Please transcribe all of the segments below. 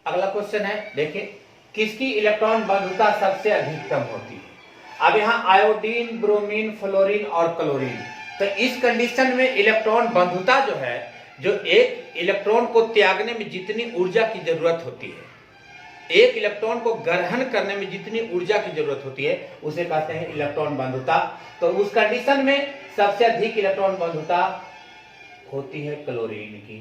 अगला क्वेश्चन है, देखिए किसकी इलेक्ट्रॉन बंधुता सबसे अधिकतम होती है। अब यहाँ आयोडीन, ब्रोमीन, फ्लोरीन और क्लोरीन, तो इस कंडीशन में इलेक्ट्रॉन बंधुता जो है, जो एक इलेक्ट्रॉन को त्यागने में जितनी ऊर्जा की जरूरत होती है, एक इलेक्ट्रॉन को ग्रहण करने में जितनी ऊर्जा की जरूरत होती है, उसे कहते हैं इलेक्ट्रॉन बंधुता। तो उस कंडीशन में सबसे अधिक इलेक्ट्रॉन बंधुता होती है क्लोरीन की।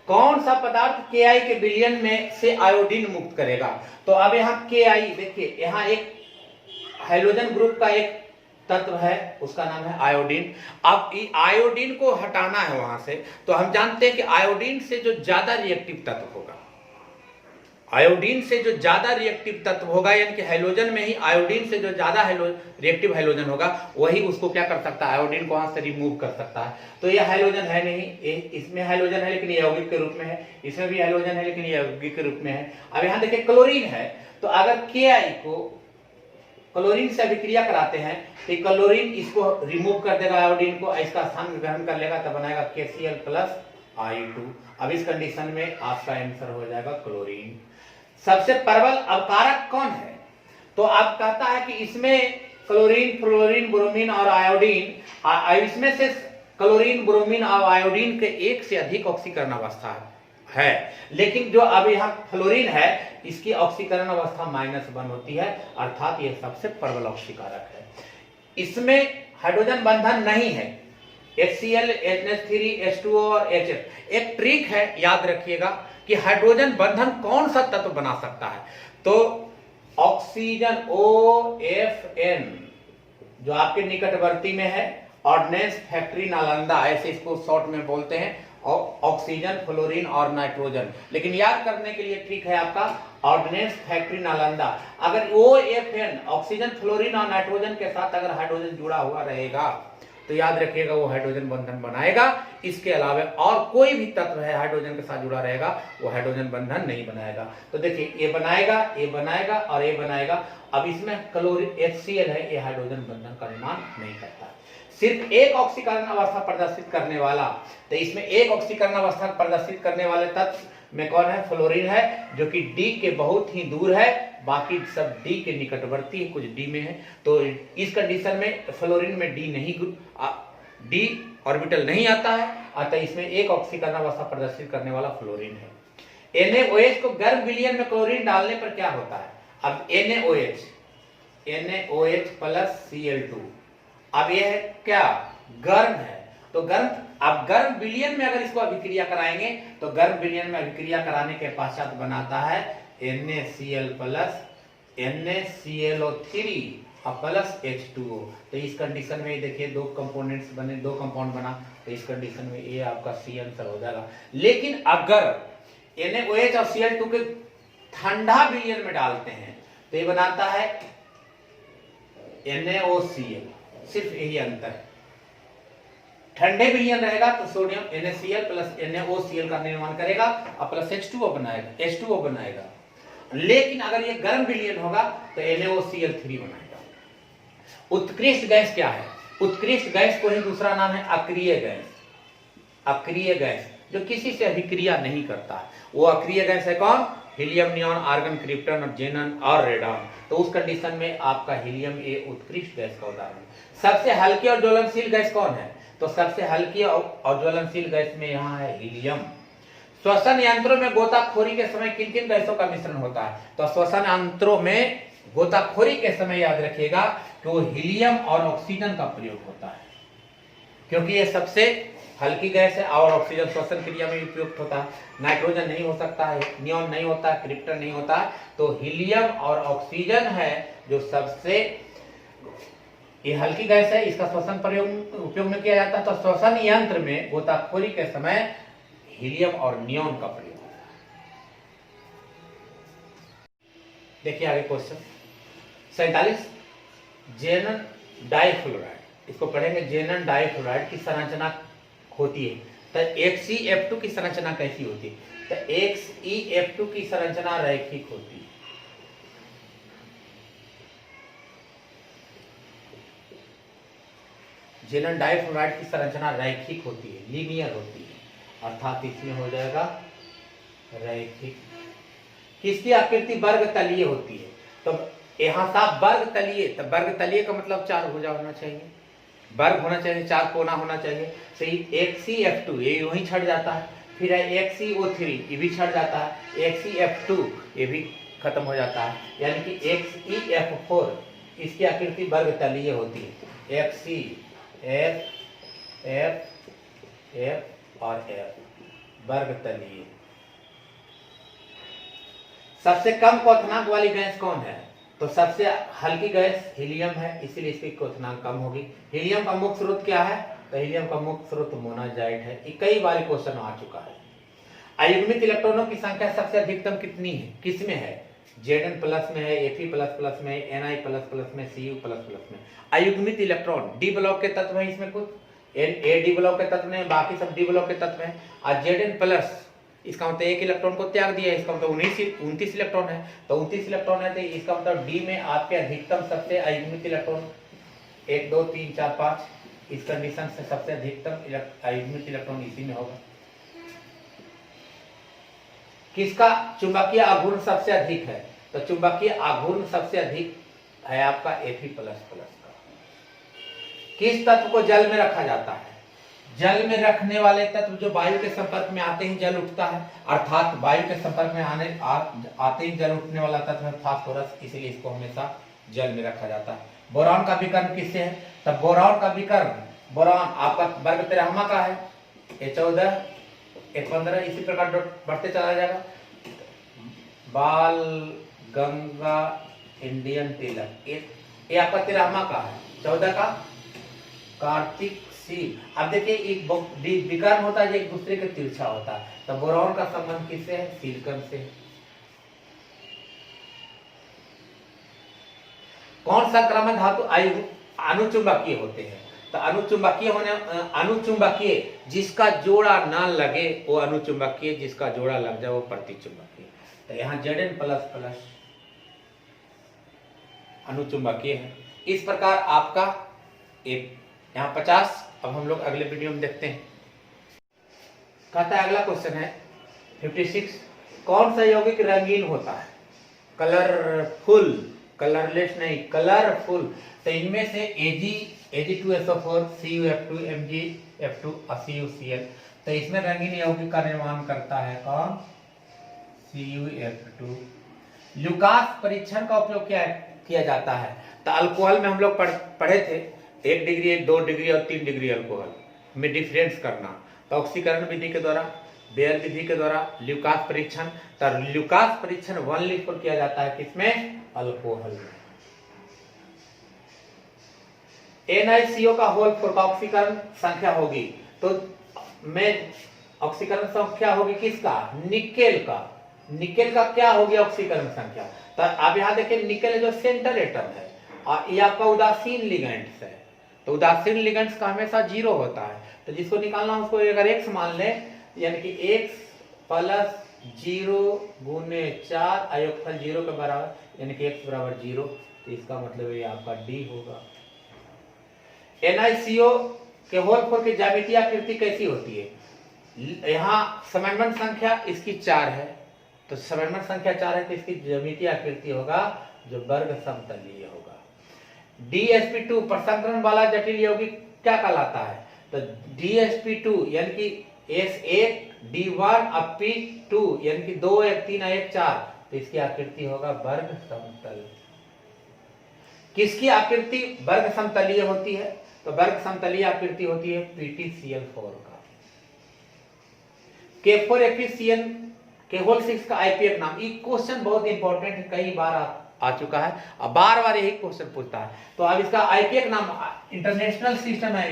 कौन सा पदार्थ Ki के विलयन में से आयोडीन मुक्त करेगा। तो अब यहाँ Ki देखिए, यहाँ एक हाइड्रोजन ग्रुप का एक तत्व है, उसका नाम है आयोडीन। अब आयोडीन को हटाना है वहां से, तो हम जानते हैं कि आयोडीन से जो ज्यादा रिएक्टिव तत्व होगा, आयोडीन से जो ज्यादा रिएक्टिव तत्व होगा, यानी कि हाइड्रोजन में ही आयोडीन से जो ज्यादा रिएक्टिव हाइड्रोजन होगा, वही उसको क्या कर सकता है, आयोडीन को वहां से रिमूव कर सकता है। तो ये हाइड्रोजन है नहीं, इसमें हाइड्रोजन है लेकिन ये यौगिक के रूप में है, इसमें भी हाइड्रोजन है लेकिन ये यौगिक के रूप में है। अब यहाँ देखिए क्लोरीन है, तो अगर Ki को क्लोरीन से अभिक्रिया कराते हैं तो क्लोरीन इसको रिमूव कर देगा, आयोडीन को, इसका स्थान ग्रहण कर लेगा, तब बनाएगा KCl प्लस I2। अब इस कंडीशन में आपका आंसर हो जाएगा क्लोरीन। सबसे प्रबल अवकारक कौन है। तो आप कहता है कि इसमें क्लोरीन, फ्लोरीन, ब्रोमीन और आयोडीन, इसमें से क्लोरीन, ब्रोमीन और आयोडीन के एक से अधिक ऑक्सीकरण अवस्था है, लेकिन जो अब यहाँ फ्लोरीन है, इसकी ऑक्सीकरण अवस्था -1 होती है, अर्थात यह सबसे प्रबल ऑक्सीकारक है। इसमें हाइड्रोजन बंधन नहीं है, HCl, NH3, H2O और HF। एक ट्रिक है, याद रखिएगा कि हाइड्रोजन बंधन कौन सा तत्व बना सकता है। तो ऑक्सीजन OFN जो आपके निकटवर्ती में है, ऑर्डिनेंस फैक्ट्री नालंदा, ऐसे इसको शॉर्ट में बोलते हैं, ऑक्सीजन, फ्लोरीन और नाइट्रोजन। लेकिन याद करने के लिए ट्रिक है आपका ऑर्डिनेंस फैक्ट्री नालंदा। अगर OFN ऑक्सीजन, फ्लोरीन और नाइट्रोजन के साथ अगर हाइड्रोजन जुड़ा हुआ रहेगा तो याद रखिएगा वो हाइड्रोजन बंधन बनाएगा। इसके अलावा और कोई भी तत्व है हाइड्रोजन के साथ जुड़ा रहेगा, वो हाइड्रोजन बंधन नहीं बनाएगा। तो देखिए ये बनाएगा, ये बनाएगा और ये बनाएगा। अब इसमें क्लोरीन HCl है, ये हाइड्रोजन बंधन का निर्माण नहीं करता। सिर्फ एक ऑक्सीकरण अवस्था प्रदर्शित करने वाला, तो इसमें एक ऑक्सीकरण अवस्था प्रदर्शित करने वाले तत्व में कौन है, फ्लोरीन है, जो कि D के बहुत ही दूर है, बाकी सब D के निकटवर्ती है, कुछ D में है। तो इस कंडीशन में फ्लोरीन में D ऑर्बिटल नहीं आता है, अतः इसमें एक ऑक्सीकरण अवस्था प्रदर्शित करने वाला फ्लोरीन है। NaOH को गर्म विलयन में क्लोरीन डालने पर क्या होता है। अब NaOH प्लस Cl2, अब यह है क्या, गर्म है। तो गर्म, अब गर्म विलयन में अगर इसको अभिक्रिया कराएंगे तो गर्म विलयन में अभिक्रिया कराने के पश्चात बनाता है NaCl plus NaClO3 plus H2O। तो इस कंडीशन में देखिए दो कंपोनेंट्स बने, दो कंपाउंड बना, तो इस कंडीशन में ये आपका C आंसर हो जाएगा। लेकिन अगर NaOH और Cl2 के ठंडा विलयन में डालते हैं तो ये बनाता है NaOCl, सिर्फ यही अंतर है। ठंडे विलयन रहेगा तो सोडियम NaCl प्लस NaOCl का निर्माण करेगा और प्लस H2O बनाएगा। लेकिन अगर ये गर्म विलयन होगा तो NaOCl3 बनाएगा। उत्कृष्ट गैस क्या है, उत्कृष्ट गैस को ही दूसरा नाम है अक्रिय गैस। अक्रिय गैस जो किसी से अभिक्रिया नहीं करता है, वो अक्रिय गैस है कौन, हीलियम, नियॉन, आर्गन, क्रिप्टन और जेनन और रेडॉन। तो उस कंडीशन में आपका हीलियम ये उत्कृष्ट गैस का उदाहरण है। सबसे हल्की और ज्वलनशील गैस कौन है, तो सबसे हल्की और ज्वलनशील गैस में यहाँ है हीलियम। श्वसन यंत्रों में गोताखोरी के समय किन किन गैसों का मिश्रण होता है। तो श्वसन यंत्रों में गोताखोरी के समय याद रखिएगा कि वो हीलियम और ऑक्सीजन का प्रयोग होता है, क्योंकि ये सबसे हल्की गैस है और ऑक्सीजन श्वसन क्रिया में उपयुक्त होता है। नाइट्रोजन नहीं हो सकता है, नियॉन नहीं होता है, क्रिप्टन नहीं होता है। तो हीलियम और ऑक्सीजन है जो सबसे ये हल्की गैस है, इसका श्वसन प्रयोग उपयोग में किया जाता है। तो श्वसन यंत्र में गोताखोरी के समय हीलियम और नियॉन का प्रयोग होता है। देखिए आगे क्वेश्चन 47, जेनन डाइफ्लोराइड, इसको पढ़ेंगे। जेनन डाइफ्लोराइड की संरचना होती है, तो XeF2 की संरचना कैसी होती है, तो XeF2 की संरचना रैखिक होती है। जेनन डाइफ्लोराइड की संरचना रैखिक होती है, लीनियर होती है, अर्थात इसमें हो जाएगा रैखिक किसकी आकृति वर्ग तलीय होती है? तो यहाँ साफ वर्ग तलीय, तो वर्ग तलीय का मतलब 4 भुजा होना चाहिए, वर्ग होना चाहिए, 4 कोना होना चाहिए। तो XeF2 ये यूं ही छट जाता है, फिर है XeO3 ये भी छट जाता है, XeF2 ये भी खत्म हो जाता है, यानी कि XeF4 इसकी आकृति वर्ग तलीय होती है। XeF, F, F और F वर्ग तलीय। सबसे कम क्वथनांक वाली गैस कौन है? तो सबसे हल्की गैस हीलियम है, इसीलिए इसकी क्वथनांक कम होगी। हीलियम का मुख्य स्रोत क्या है? तो हीलियम का मुख्य स्रोत मोनाजाइट है। ये कई बार क्वेश्चन आ चुका है। अयुग्मित इलेक्ट्रॉनों की संख्या सबसे अधिकतम कितनी है, किसमें है? Zn प्लस में है, Fe++ में, Ni++ में, Cu++ में। अयुग्मित इलेक्ट्रॉन डी ब्लॉक के तत्व है, इसमें कुछ ए डी ब्लॉक के तत्व है, बाकी सब डी ब्लॉक के तत्व है। और Zn+ इसका मतलब एक इलेक्ट्रॉन को त्याग दिया, इसका मतलब 29 इलेक्ट्रॉन है। तो 29 इलेक्ट्रॉन है तो इसका मतलब डी में आपके अधिकतम सबसे अयुग्मित इलेक्ट्रॉन 1 2 3 4 5, इस कंडीशन से सबसे अधिकतम अयुग्मित इलेक्ट्रॉन इसी में होगा। किसका चुंबकीय आघूर्ण सबसे अधिक है? तो चुंबकीय आघूर्ण सबसे अधिक है आपका Fe++ का। किस तत्व को जल में रखा जाता है? जल में रखने वाले तत्व जो वायु के संपर्क में आते ही जल उठता है, अर्थात वायु के संपर्क में आते ही जल उठने वाला तत्व है फास्फोरस, इसीलिए इसको हमेशा जल में रखा जाता है। बोरान का विकर्ण किससे है? तब बोरान का विकर्ण, बोरान आपका वर्ग 13वां का है, A14 A15, इसी प्रकार बढ़ते चला जाएगा। बाल गंगा इंडियन तिलक ये आपका 13वां का है, 14 का कार्तिक सील। अब देखिए एक विकर्ण होता है, एक दूसरे के तिरछा होता है, तो बोरान का संबंध किससे है? सिलिकॉन से। कौन सा क्रम धातु अनुचुंबकीय होते हैं? तो अनुचुंबकीय जिसका जोड़ा ना लगे वो अनुचुंबकीय, जिसका जोड़ा लग जाए वो प्रतिचुंबकीय। तो यहाँ Zn++ अनुचुंबकीय है। इस प्रकार आपका यहाँ 50। अब हम लोग अगले वीडियो में देखते हैं। कहता है अगला क्वेश्चन है 56, कौन सा यौगिक रंगीन होता है? कलरफुल, कलरलेस नहीं, कलरफुल। तो इनमें से Ag2SO4, CuF2, MgF2 और CuCl। तो इसमें रंगीन यौगिक का निर्माण करता है कौन? CuF2। लुकास परीक्षण का उपयोग किया जाता है। तो अल्कोहल में हम लोग पढ़े थे 1 डिग्री 2 डिग्री और 3 डिग्री अल्कोहल में डिफरेंस करना। तो ऑक्सीकरण विधि के द्वारा, बेयर विधि के द्वारा ल्यूकास परीक्षण। तो ल्यूकास परीक्षण 1 लीटर पर किया जाता है, किसमें? अल्कोहल में। NiCO का होल 4 का ऑक्सीकरण संख्या होगी, तो में ऑक्सीकरण संख्या होगी किसका? निकेल का। निकेल का क्या होगी ऑक्सीकरण संख्या? तो आप यहां देखिए निकेल जो सेंटर एटम है और ये आपका उदासीन लिगेंड्स है। तो उदासीन लिगेंड्स का हमेशा 0 होता है। तो जिसको निकालना उसको अगर x मान ले, यानी कि x + 0 × 4 अयोगफल 0 के बराबर, यानी कि x = 0। तो इसका मतलब ये आपका D होगा। NiCO के होल 4 की ज्यामितीय आकृति कैसी होती है? यहाँ समन्वय संख्या इसकी 4 है, तो समन्वय संख्या 4 है तो इसकी ज्यामितीय आकृति होगा जो वर्ग समतलीय होगा। DsP2 प्रसंकरण वाला जटिल यौगिक क्या कहलाता है? तो DsP2 यानी कि S1 D1 अब P2 यानी कि 2 1 3 1 4, तो इसकी आकृति होगा वर्ग समतल। किसकी आकृति वर्ग समतलीय होती है? तो वर्ग समतलीय आकृति होती है PtCl4 का। K4FeCN के होल 6 का IPF नाम। ये क्वेश्चन बहुत इंपॉर्टेंट है, कई बार आ चुका है और बार यही क्वेश्चन पूछता है। तो अब इसका IPF नाम, इंटरनेशनल सिस्टम है,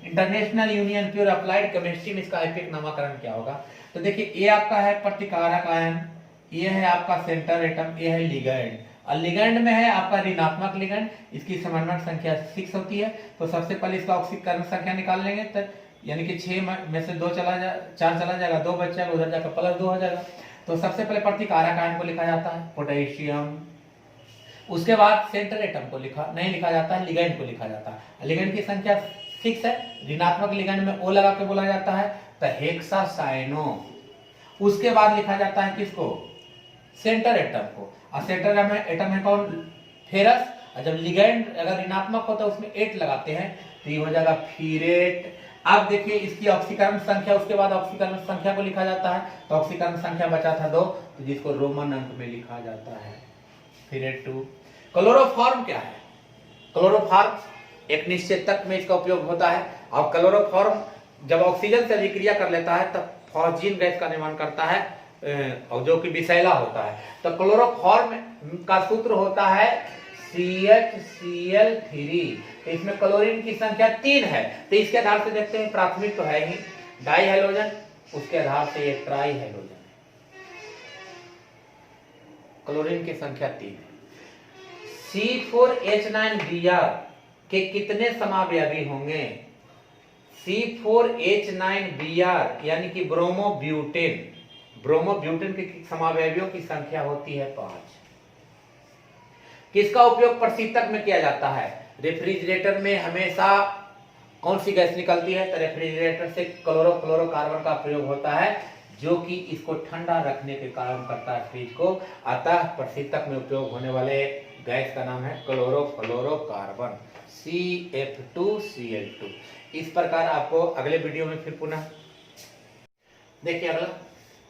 international union pure applied chemistry में इसका IPF नामकरण क्या होगा? तो देखिए ये आपका है प्रतिकारक आयन, ये है आपका सेंटर एटम, ये है लिगैंड, और लिगैंड में है आपका ऋणात्मक लिगैंड, इसकी समन्वय संख्या 6 होती है। तो सबसे पहले इसका ऑक्सीकरण संख्या निकाल लेंगे, तो यानी कि 6 में से 4 चला जाएगा, 2 बच जाएगा, उधर जाकर +2 हो जाएगा। तो सबसे पहले प्रतिकारक आयन को लिखा जाता है पोटेशियम, उसके बाद सेंटर एटम को नहीं लिखा जाता है, लिगैंड को लिखा जाता है। लिगैंड की संख्या 6 है, ऋणात्मक लिगैंड में O लगा के बोला जाता है तो हेक्सासाइनो। उसके बाद लिखा जाता है किसको? सेंटर एटम को, और सेंटर एटम है कौन, फेरस। और जब लिगेंड अगर ऋणात्मक होता है उसमें 8 लगाते हैं तो ये हो जाएगा फीरेट। अब देखिए इसकी ऑक्सीकरण संख्या, उसके बाद ऑक्सीकरण संख्या को लिखा जाता है, तो ऑक्सीकरण संख्या बचा था 2, तो जिसको रोमन अंक में लिखा जाता है फीरेट 2। क्लोरोफॉर्म क्या है, क्लोरोफॉर्म एक निश्चित तत्व में इसका उपयोग होता है, और क्लोरोफॉर्म जब ऑक्सीजन से अभिक्रिया कर लेता है तब फॉस्जीन गैस का निर्माण करता है, और जो कि विषैला होता है। तो क्लोरोफॉर्म का सूत्र होता है CHCl3। तो इसमें क्लोरीन की संख्या 3 है, तो इसके आधार से देखते हैं, प्राथमिक तो है ही डाई हैलोजन, उसके आधार से ये ट्राई हैलोजन है। क्लोरीन की संख्या 3 है। C4H9Br के कितने समावयवी होंगे, C4H9Br यानी कि ब्रोमोब्यूटेन, ब्रोमोब्यूटेन के समावयवियों की संख्या होती है 5। किसका उपयोग प्रशीतक में किया जाता है, रेफ्रिजरेटर में हमेशा कौन सी गैस निकलती है, तो रेफ्रिजरेटर से क्लोरोफ्लोरोकार्बन का प्रयोग होता है, जो कि इसको ठंडा रखने के कारण करता है फ्रिज को। अतः प्रशीतक में उपयोग होने वाले गैस का नाम है क्लोरोफ्लोरोकार्बन, CF2Cl2। इस प्रकार आपको अगले वीडियो में फिर पुनः देखिए। अगला,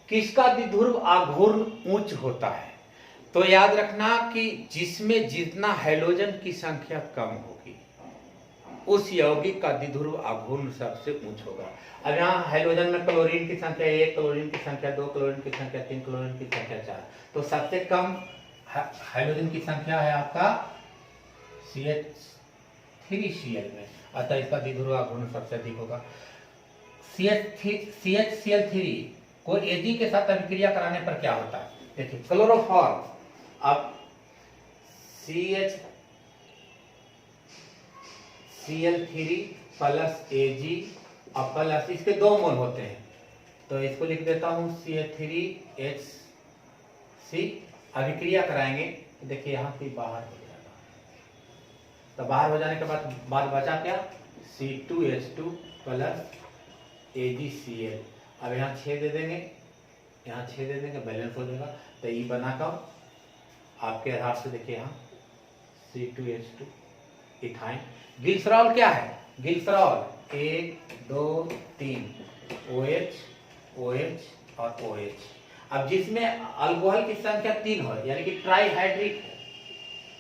किसका द्विध्रुव आघूर्ण उच्च होता है, तो याद रखना कि जिसमें जितना हैलोजन की संख्या कम होगी उस यौगिक का द्विध्रुव आघूर्ण सबसे उच्च होगा। अब यहाँ हैलोजन में क्लोरीन की संख्या 1, क्लोरीन की संख्या 2, क्लोरीन की संख्या 3, क्लोरीन की संख्या 4, तो सबसे कम हैलोजन की संख्या है आपका CH3Cl में, अतः इसका द्विध्रुव आघूर्ण सबसे अधिक होगा। CHCl3 को Ag के साथ अभिक्रिया कराने पर क्या होता है, देखिए क्लोरोफॉर्म, अब CHCl3 प्लस Ag और प्लस इसके 2 मोल होते हैं, तो इसको लिख देता हूं CH3HC। अभिक्रिया कराएंगे तो देखिए यहां से बाहर हो जाएगा, तो बाहर हो जाने के बाद बचा क्या, C2H2 प्लस AgCl। अब यहाँ 6 दे देंगे, यहाँ 6 दे देंगे, बैलेंस हो जाएगा। तो ये बनाकर आपके आधार से देखिए यहाँ C2H2 इथाइन। ग्लिसरॉल क्या है, ग्लिसरॉल 1 2 3 OH OH और OH। अब जिसमें अल्कोहल की संख्या 3 हो यानी कि ट्राईहाइड्रिक,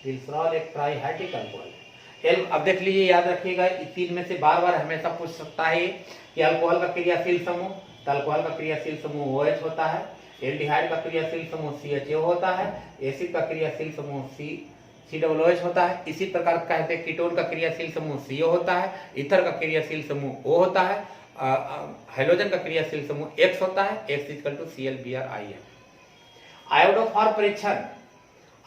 ग्लिसरॉल एक ट्राईहाइड्रिक अल्कोहल है। अब देख लीजिए, याद रखिएगा, 3 में से बार बार हमेशा पूछ सकता है कि अल्कोहल का क्रियाशील समूह, तो अल्कोहल का क्रियाशील समूह OH होता है, एल्डिहाइड का क्रियाशील समूह CHO होता है, एसिड का क्रियाशील समूह COOH होता है। इसी प्रकार कहते हैं कीटोन का क्रियाशील समूह CO होता है, ईथर का क्रियाशील समूह O होता है, हाइड्रोजन का क्रियाशील समूह X होता है, X=ClBrI है। आयोडोफॉर परीक्षण,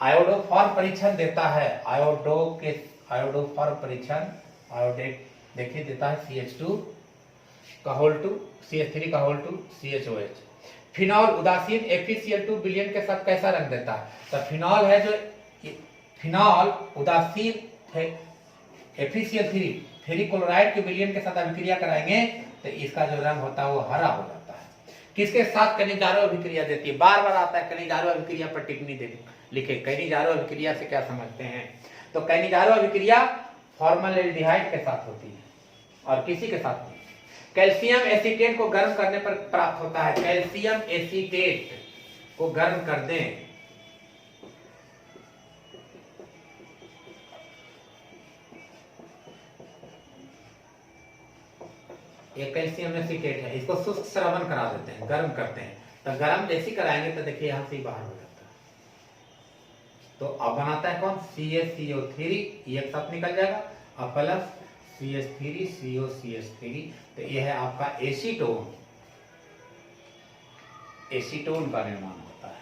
आयोडोफॉर परीक्षण देता है, आयोडोफॉर परीक्षण, आयोडेट देखिए देता है CH2 का होल 2, CH3 का होल 2, CHOH। फिनॉल उदासीन FeCl2 विलयन के साथ कैसा रंग देता है, तो फिनॉल है जो फिनॉल उदासीन FeCl3 फेरिक क्लोराइड के विलयन के साथ अभिक्रिया कराएंगे तो इसका जो रंग होता है वो हरा हो जाता है। किसके साथ कनिजारो अभिक्रिया देती है, बार बार आता है कनिजारो अभिक्रिया पर टिप्पणी दे लिखे, कनिजारो अभिक्रिया से क्या समझते हैं, तो कनिजारो अभिक्रिया फॉर्मल्डिहाइड के साथ होती है और किसी के साथ नहीं। कैल्शियम एसीटेट को गर्म करने पर प्राप्त होता है, कैल्शियम एसीटेट को गर्म कर दें ये कैल्शियम एसीटेट है, इसको शुष्क श्रवण करा देते हैं, गर्म करते हैं, तो गर्म जैसे कराएंगे तो देखिए यहां से बाहर हो जाता है। तो अब बनाता है कौन, CaCO3, ये एक साथ निकल जाएगा, और प्लस CH3COCH3, तो ये है आपका एसीटोन, एसीटोन का निर्माण होता है।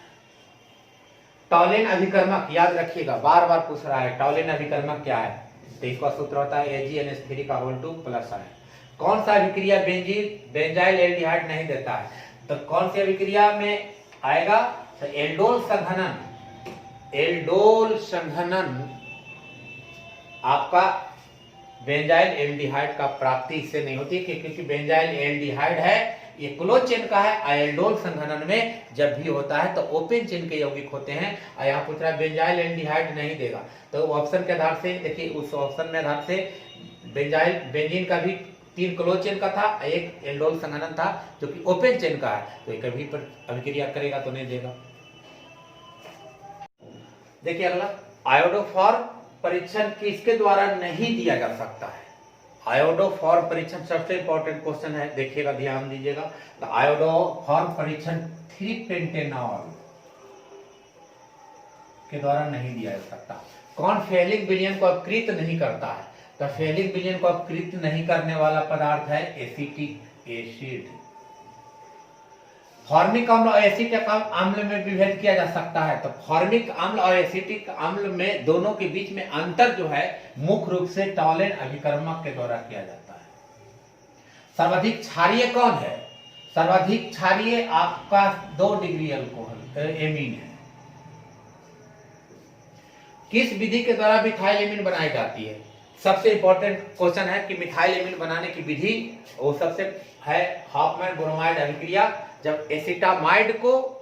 टॉलिन अभिकर्मक याद रखिएगा, बार बार पूछ रहा है टॉलिन अभिकर्मक क्या है, तो इसका सूत्र होता है AgNH3 का होल 2 प्लस है। कौन सा अभिक्रिया बेंजाइल एल्डिहाइड नहीं देता है, तो कौन सी अभिक्रिया में आएगा, तो एल्डोल संघनन, एल्डोल संघनन आपका बेंजाइल एल्डिहाइड का प्राप्ति इससे नहीं होती, क्योंकि बेंजाइल एल्डिहाइड है ये क्लोज चेन का है। आयोडोल संघनन में जब भी होता है तो ओपन चेन के यौगिक होते हैं। और यहाँ पूछ रहा है बेंजाइल एल्डिहाइड नहीं देगा, तो ऑप्शन के आधार से देखिए, उस ऑप्शन में आधार से बेंजीन का भी 3 क्लोज चेन का था, एक एल्डोल संघनन था जो कि ओपन चेन का है, तो कभी पर अभिक्रिया करेगा तो नहीं देगा। देखिए अगला, आयोडोफॉर परीक्षण किसके द्वारा नहीं दिया जा सकता है? आयोडोफॉर परीक्षण सबसे इंपॉर्टेंट क्वेश्चन है, देखिएगा, ध्यान दीजिएगा। तो आयोडोफॉर परीक्षण 3-पेंटेनॉल के द्वारा नहीं दिया जा सकता। कौन फेलिक विलयन को अपकृत नहीं करता है? तो फेलिक विलयन को अपकृत नहीं करने वाला पदार्थ है एसिटिक एसिड। फॉर्मिक अम्ल और एसिटिक अम्ल में विभेद किया जा सकता है। तो फॉर्मिक अम्ल और एसिटिक अम्ल में दोनों के बीच में अंतर जो है मुख्य रूप से टॉलेन अभिकर्मक के द्वारा किया जाता है। सर्वाधिक क्षारीय कौन है? सर्वाधिक क्षारीय आपका 2 डिग्री अल्कोहल एमीन है। किस विधि के द्वारा मिथाइल एमीन बनाई जाती है? सबसे इंपॉर्टेंट क्वेश्चन है कि मिथाइल एमीन बनाने की विधि वो सबसे है हॉफमैन ब्रोमाइड अभिक्रिया। जब एसिटामाइड को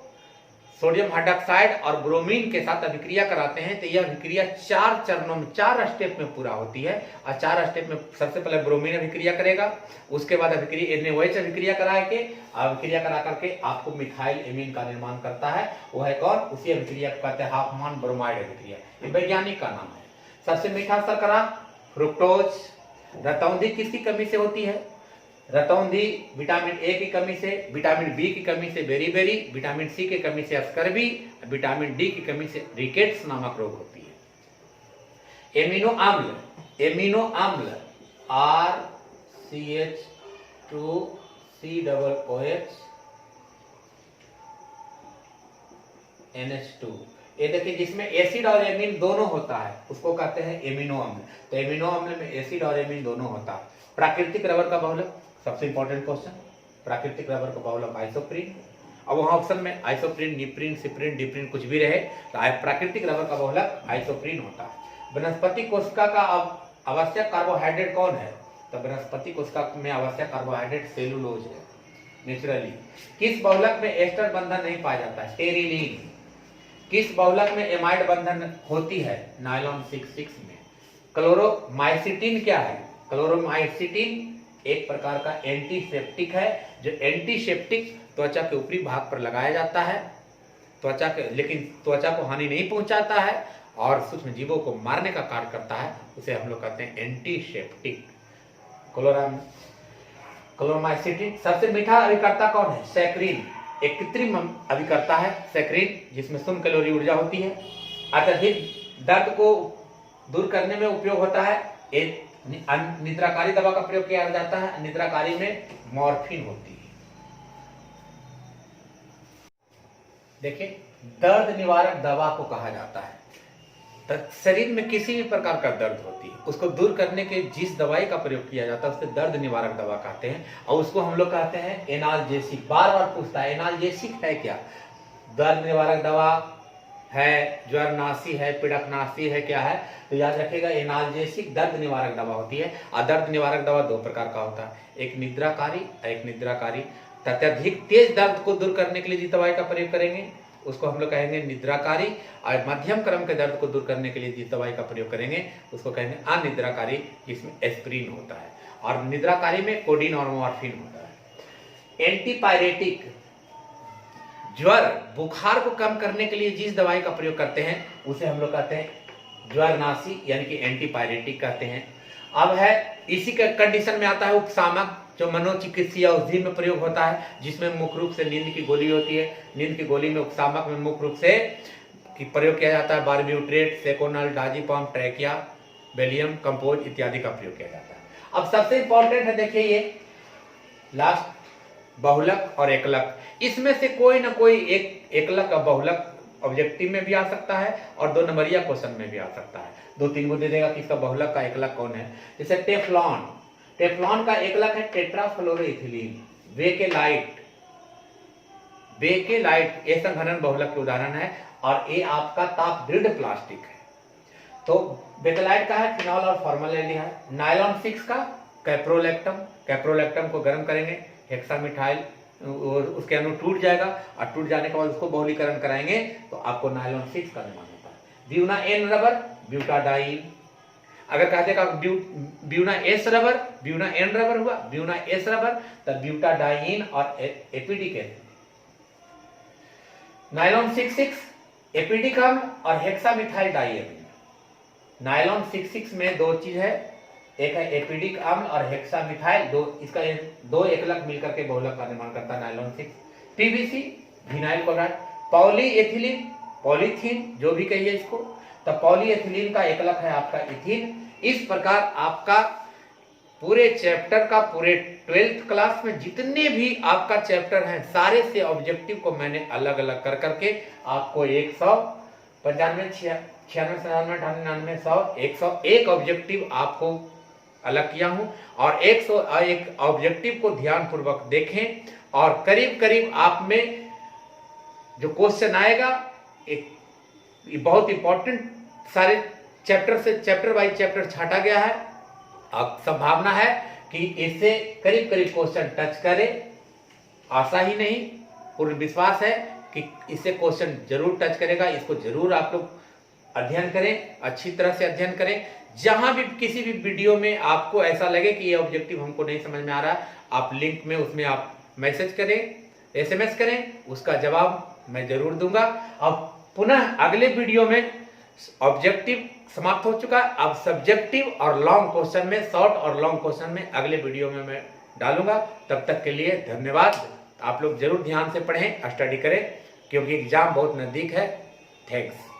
सोडियम हाइड्रोक्साइड और ब्रोमीन के साथ अभिक्रिया कराते हैं तो यह अभिक्रिया 4 चरणों में 4 स्टेप में पूरा होती है। और 4 स्टेप में सबसे पहले ब्रोमीन अभिक्रिया करेगा, उसके बाद अभिक्रिया NaOH अभिक्रिया करा करके आपको मिथाइल एमीन का निर्माण करता है। वो है कौन? उसी अभिक्रिया को कहते हैं हॉफमैन ब्रोमाइड अभिक्रिया, ये वैज्ञानिक का नाम है। सबसे मीठा शर्करा फ्रुक्टोज। रतौंधी किसकी कमी से होती है? रतौंधी विटामिन ए की कमी से, विटामिन बी की कमी से बेरीबेरी, विटामिन सी की कमी से स्कर्वी, विटामिन डी की कमी से रिकेट्स नामक रोग होती है। एमिनो अम्ल RCH2COOH ये देखिए, जिसमें एसिड और एमीन दोनों होता है उसको कहते हैं एमिनो अम्ल। तो एमिनो अम्ल में एसिड और एमीन दोनों होता है। प्राकृतिक रबर का बहुलक, सबसे इंपॉर्टेंट क्वेश्चन, प्राकृतिक रबर का बहुलक आइसोप्रीन। अब वहां ऑप्शन में आइसोप्रीन, निप्रीन, सिप्रीन, डिप्रीन कुछ भी रहे तो प्राकृतिक रबर का बहुलक आइसोप्रीन होता है। वनस्पति कोशिका का आवश्यक कार्बोहाइड्रेट कौन है? तो वनस्पति कोशिका में आवश्यक कार्बोहाइड्रेट सेलुलोज है नेचुरली। किस बहुलक में एस्टर बंधन नहीं पाया जाता है? स्टेरिलीन। किस बहुलक में एमाइड बंधन होती है? नायलॉन 6 में। क्लोरोमाइसिटिन क्या है? क्लोरोमाइसिटिन एक प्रकार का एंटीसेप्टिक है, जो एंटीसेप्टिक त्वचा के ऊपरी भाग पर लगाया जाता है लेकिन त्वचा को हानि नहीं पहुंचाता है और सूक्ष्म जीवों को मारने का कार्य करता है, उसे हम लोग कहते हैं एंटीसेप्टिक। क्लोरोमाइसिटिन। सबसे मीठा अभिकर्ता कौन है? सैकरीन। एक कृत्रिम अभिकर्ता है सैकरीन, जिसमें शून्य कैलोरी ऊर्जा होती है। अत्यधिक दर्द को दूर करने में उपयोग होता है। एक निद्राकारी दवा का प्रयोग किया जाता है। निद्राकारी में मॉर्फिन होती है। देखिए, दर्द निवारक दवा को कहा जाता है। शरीर में किसी भी प्रकार का दर्द होती है, उसको दूर करने के जिस दवाई का प्रयोग किया जाता है उसे दर्द निवारक दवा कहते हैं। और उसको हम लोग कहते हैं एनाल्जेसिक। बार बार पूछता है एनाल्जेसिक है क्या? दर्द निवारक दवा है, ज्वरनाशी है, पीड़कनाशी है, क्या है? तो याद रखिएगा, एनाल्जेसिक दर्द निवारक दवा होती है। और दर्द निवारक दवा 2 प्रकार का होता है, एक निद्राकारी और एक निद्राकारी। अत्यधिक तेज दर्द को दूर करने के लिए जिस दवाई का प्रयोग करेंगे उसको हम लोग कहेंगे निद्राकारी, और मध्यम क्रम के दर्द को दूर करने के लिए जिस दवाई का प्रयोग करेंगे उसको कहेंगे अनिद्राकारी, जिसमें एस्प्रिन होता है। और निद्राकारी में कोडीन और मॉर्फिन होता है। एंटीपायरेटिक, ज्वर बुखार को कम करने के लिए जिस दवाई का प्रयोग करते हैं उसे हम लोग कहते हैं ज्वरनाशी, यानी कि एंटीपायरेटिक कहते हैं। अब है इसी के कंडीशन में आता है उपशामक, जो मनोचिकित्सीय औषधि में प्रयोग होता है, जिसमें मुख्य रूप से नींद की गोली होती है। नींद की गोली में उपशामक में मुख्य रूप से प्रयोग किया जाता है बारबिट्रेट, सेकोनल, डाजीपम, ट्रैकिया, बेलियम, कंपोज इत्यादि का प्रयोग किया जाता है। अब सबसे इंपॉर्टेंट है, देखिए ये लास्ट बहुलक और एकलक। इसमें से कोई ना कोई एक एकलक का बहुलक ऑब्जेक्टिव में भी आ सकता है और 2 नंबरिया क्वेश्चन में भी आ सकता है। 2-3 को दे देगा कि इसका बहुलक का एकलक कौन है। जैसे टेफ्लॉन, टेफ्लॉन का एकलक है टेट्राफ्लोरोइथिलीन। बेकेलाइट ये संघनन बहुलक के उदाहरण है। और ये आपका ताप दृढ़ प्लास्टिक है। तो बेंजोलाइट का है फिनॉल और फॉर्मल्डिहाइड। नायलॉन 6 का कैप्रोलैक्टम, कैप्रोलैक्टम को गर्म करेंगे, हेक्सामिथाइल और उसके अणु टूट जाएगा और टूट जाने के बाद उसको बहुलीकरण कराएंगे तो आपको नायलॉन 6 का निर्माण होता है। Buna N rubber, butadiene. अगर कहते का Buna S rubber, Buna N rubber हुआ, ब्यूना एस रबर, तब ब्यूटाडाइन और एपिडिक एसिड। नायलॉन 6,6 एपिडिक अम्ल और हेक्सामिथाइल डाइएमिन। नायलॉन 6,6 में दो चीज है, एक है एपिडिक अम्ल और हेक्सामिथाइल, इसका दो एकलक मिलकर के बहुलक का निर्माण करता है nylon 6। PVC vinyl chloride, polyethylene, polythene जो भी कहिए इसको, तो पॉलीएथिलीन का एकलक है आपका इथीन। इस प्रकार आपका पूरे चैप्टर का, पूरे 12th क्लास में जितने भी आपका चैप्टर हैं सारे से ऑब्जेक्टिव को मैंने अलग अलग कर करके आपको 195, 96, 97, 98, 100, 101 ऑब्जेक्टिव आपको अलग किया हूं और 101 ऑब्जेक्टिव को ध्यान पूर्वक देखें और करीब करीब आप में जो क्वेश्चन आएगा एक बहुत इंपॉर्टेंट, सारे चैप्टर से चैप्टर बाई चैप्टर छाटा गया है। अब संभावना है कि इससे करीब करीब क्वेश्चन टच करे, आशा ही नहीं पूर्ण विश्वास है कि इससे क्वेश्चन जरूर टच करेगा। इसको जरूर आप लोग अध्ययन करें, अच्छी तरह से अध्ययन करें। जहां भी किसी भी वीडियो में आपको ऐसा लगे कि ये ऑब्जेक्टिव हमको नहीं समझ में आ रहा, आप लिंक में उसमें आप मैसेज करें, SMS करें, उसका जवाब मैं जरूर दूंगा। अब पुनः अगले वीडियो में ऑब्जेक्टिव समाप्त हो चुका है, अब सब्जेक्टिव और लॉन्ग क्वेश्चन में, शॉर्ट और लॉन्ग क्वेश्चन में अगले वीडियो में मैं डालूंगा। तब तक के लिए धन्यवाद। आप लोग जरूर ध्यान से पढ़ें, स्टडी करें, क्योंकि एग्जाम बहुत नजदीक है। थैंक्स।